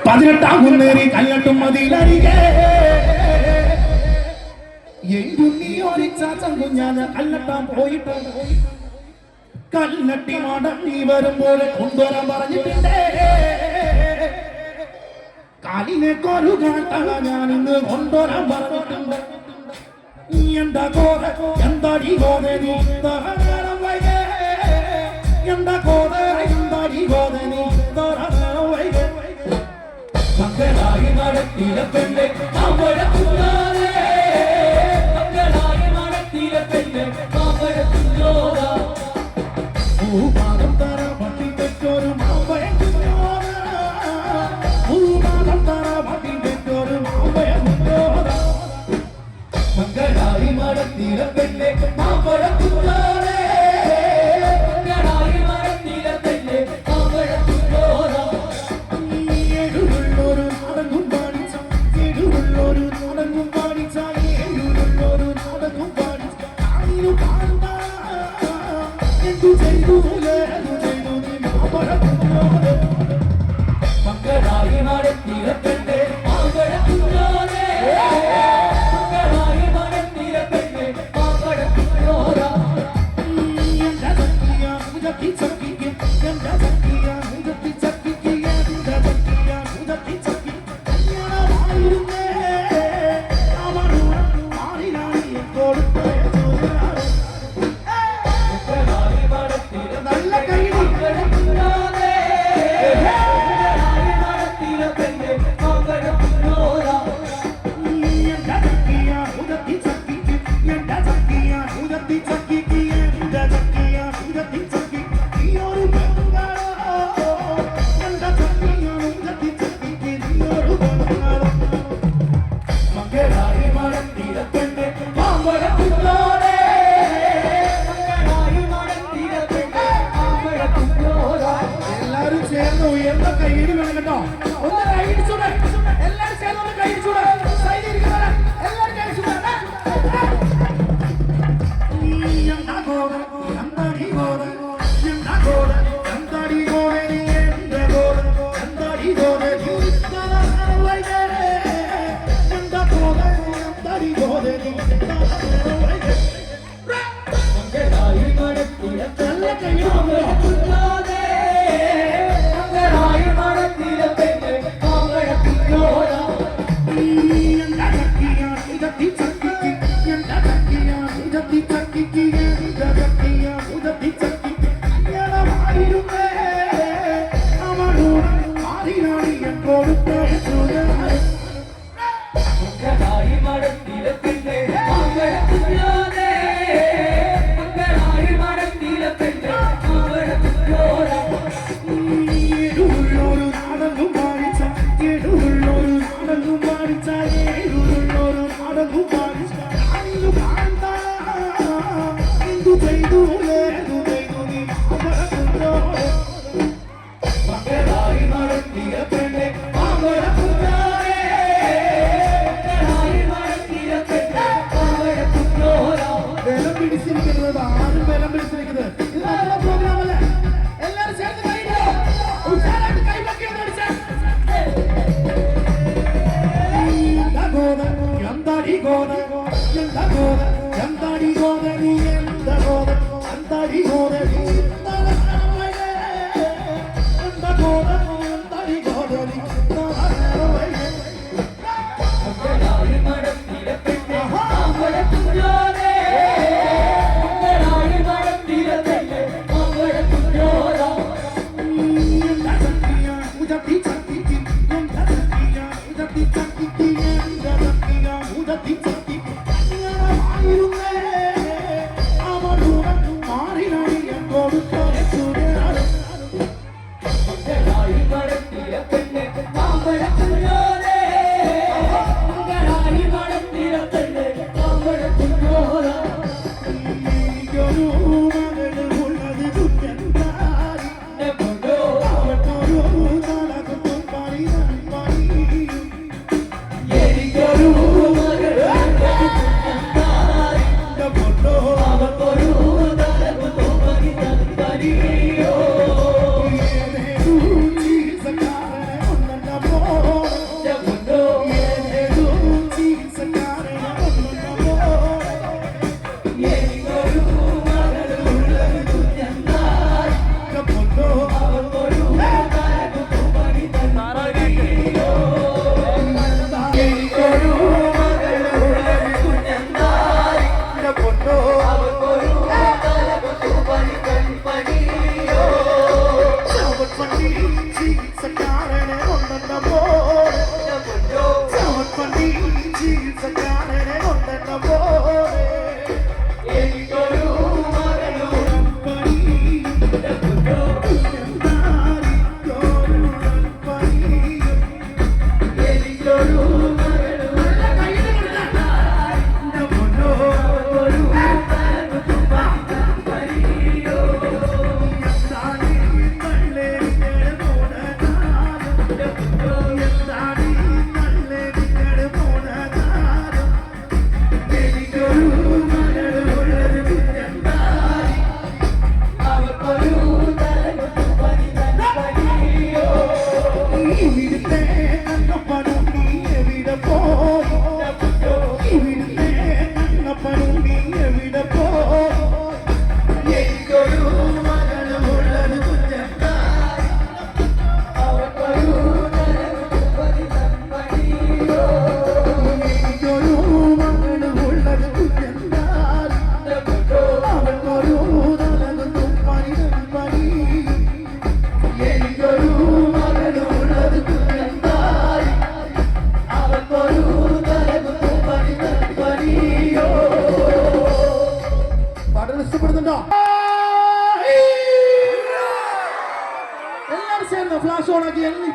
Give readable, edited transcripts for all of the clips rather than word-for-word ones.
18 കുന്നേറി കല്ലട്ടും മതിലരികെ കുഞ്ഞാന് കല്ലട്ടാൻ പോയിട്ട് കല്ലട്ടി മടങ്ങി വരുമ്പോൾ കൊണ്ടുവരാൻ പറഞ്ഞിട്ടുണ്ട്. കാലിനെ കൊരുകാൻ ഞാൻ ഇന്ന് കൊണ്ടുവരാൻ പറഞ്ഞിട്ടുണ്ട്. എന്താ കോത എന്താടി കോത നീ വൈകേ എന്താ കോത എന്താടി കോത നീ വൈകേ മക്കളായി നടത്തിയ പെണ്ണെ അവരെ മക്കളായി നടത്തിയ പെണ്ണെ അവരെ ഭൂഭാഗം തറ പട്ടി തെറ്റൊരു മാമ്പഴം ഭൂഭാഗം തറ പട്ടി തെറ്റൊരു മാമ്പഴം മക്കളായി നടത്തിയ പെണ്ണെ മാമ്പഴം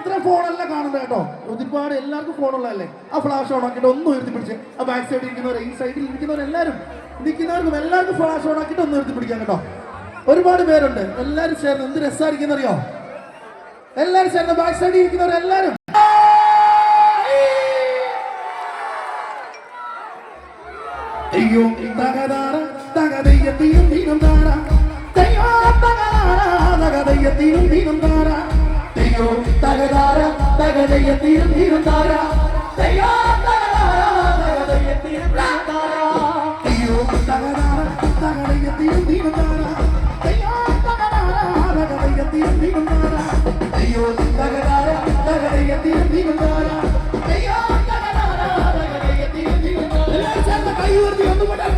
ഇത്ര ഫോണല്ല കാണുന്നത് കേട്ടോ. ഒരുപാട് എല്ലാവർക്കും ഫോണുള്ളതല്ലേ. ആ ഫ്ലാഷ് ഓൺ ആക്കിയിട്ട് ഒന്ന് ഉയർത്തി പിടിച്ച് ആ ബാക്ക് സൈഡിൽ ഇരിക്കുന്നവർ ഈ സൈഡിൽ ഇരിക്കുന്നവരെല്ലാവരും നിൽക്കുന്നവർക്കും എല്ലാവർക്കും ഫ്ലാഷ് ഓൺ ആക്കിയിട്ട് ഒന്ന് ഉയർത്തി പിടിക്കാം കേട്ടോ. ഒരുപാട് പേരുണ്ട്. എല്ലാവരും ചേർന്ന് എന്ത് രസമായിരിക്കുന്നറിയോ? എല്ലാവരും ചേർന്ന് ബാക്ക് സൈഡിൽ ഇരിക്കുന്നവരെല്ലാവരും അയ്യോ തകതാര തകതയ്യത്തിനും തീരും താര അയ്യോ തകതാര തകതയ്യത്തിനും തീരും താര അയ്യോ തകതാര തകതയ്യത്തിനും തീരും താര അയ്യോ തകതാര തകതയ്യത്തിനും തീരും താര അയ്യോ തകതാര തകതയ്യത്തിനും തീരും താര അയ്യോ തകതാര തകതയ്യത്തിനും തീരും താര അയ്യോ തകതാര തകതയ്യത്തിനും തീരും താര അയ്യോ തകതാര തകതയ്യത്തിനും തീരും താര എല്ലാവരും കൈ ഉയർത്തി ഒന്ന് പോട്ടെ.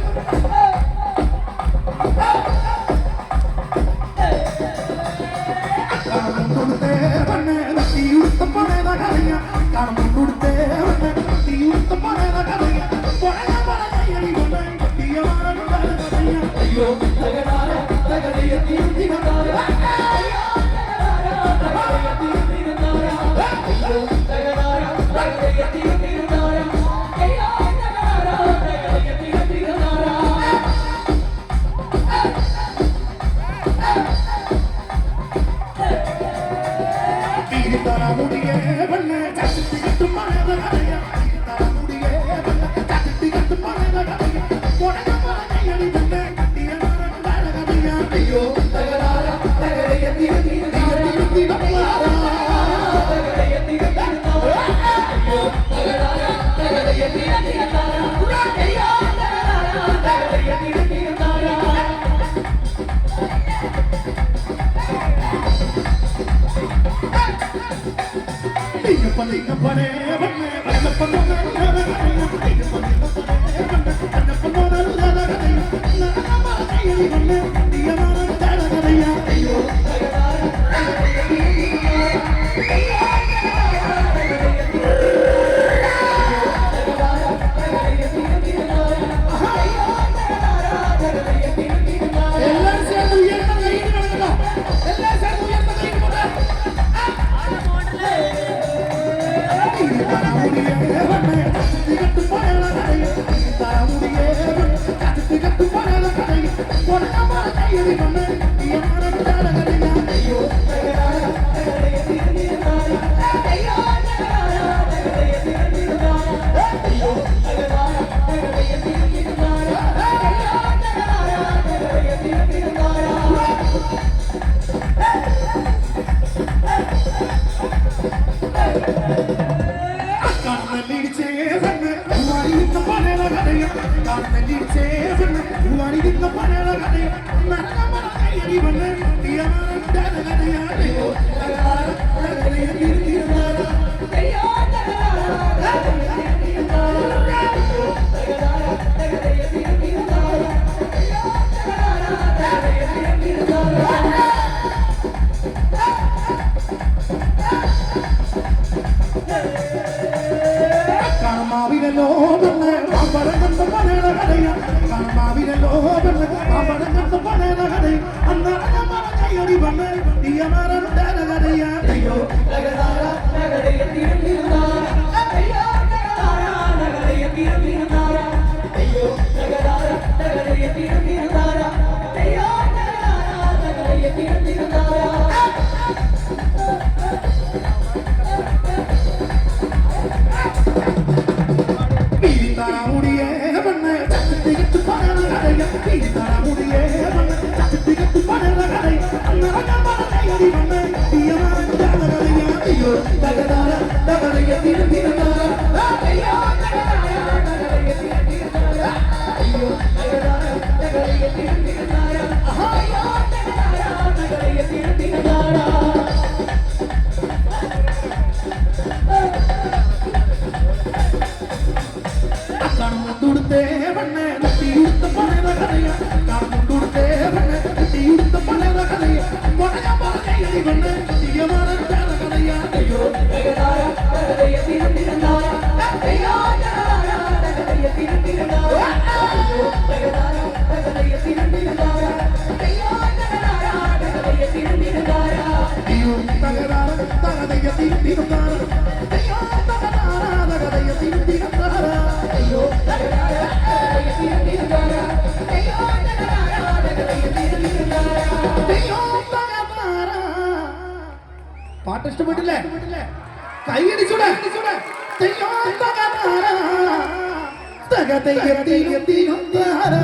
കാണുന്നുടുത്തേ വണ്ണേ നട്ടിയുടുത്ത പണേത കറിയ കാണുന്നുടുത്തേ വണ്ണേ നട്ടിയുടുത്ത പണേത കറിയ പണയ പണയടി വണ്ണേ നട്ടിയമാരുടെ കറിയ അയ്യോ തകരാര തകരയത്തിയും തിരതാര അയ്യോ തകരാര തകരയത്തിയും തിരതാര അയ്യോ തകരാര തകരയത്തിയും തിരതാര അയ്യോ തകരാര തകരയത്തിയും തിരതാര മുടിയേ വണ്ണേ ചാച്ചിട്ട് കെട്ടും പണേത കറിയ മുടിയേ വണ്ണേ ചാച്ചിട്ട് കെട്ടും പണേത കറിയ പണയ പണയടി വണ്ണേ നട്ടിയമാരുടെ കറിയ അയ്യോ തകരാര തകരയത്തിയും തിരതാര തകരയത്തിയും തിരതാര അയ്യോ തകരാര തകരയത്തിയും തിരതാര അയ്യോ തകരാര തകരയത്തിയും തിരതാര പണിക്കപ്പനെ വണ്ണേ പണപ്പനെ അയ്യോ എല്ലാവരും ചേർന്ന് ഉയർന്ന കൈ കിടക്കട്ടോ. എല്ലാവരും ചേർന്ന് ഉയർന്ന കൈ കിടക്കട്ടെ. മുടിയേ പാട്ട് ഇഷ്ടപ്പെട്ടില്ലേ? കൈയടിച്ചൂടെ? തെയ്യോ തക താര, തക തെയ്യത്തിനും താര.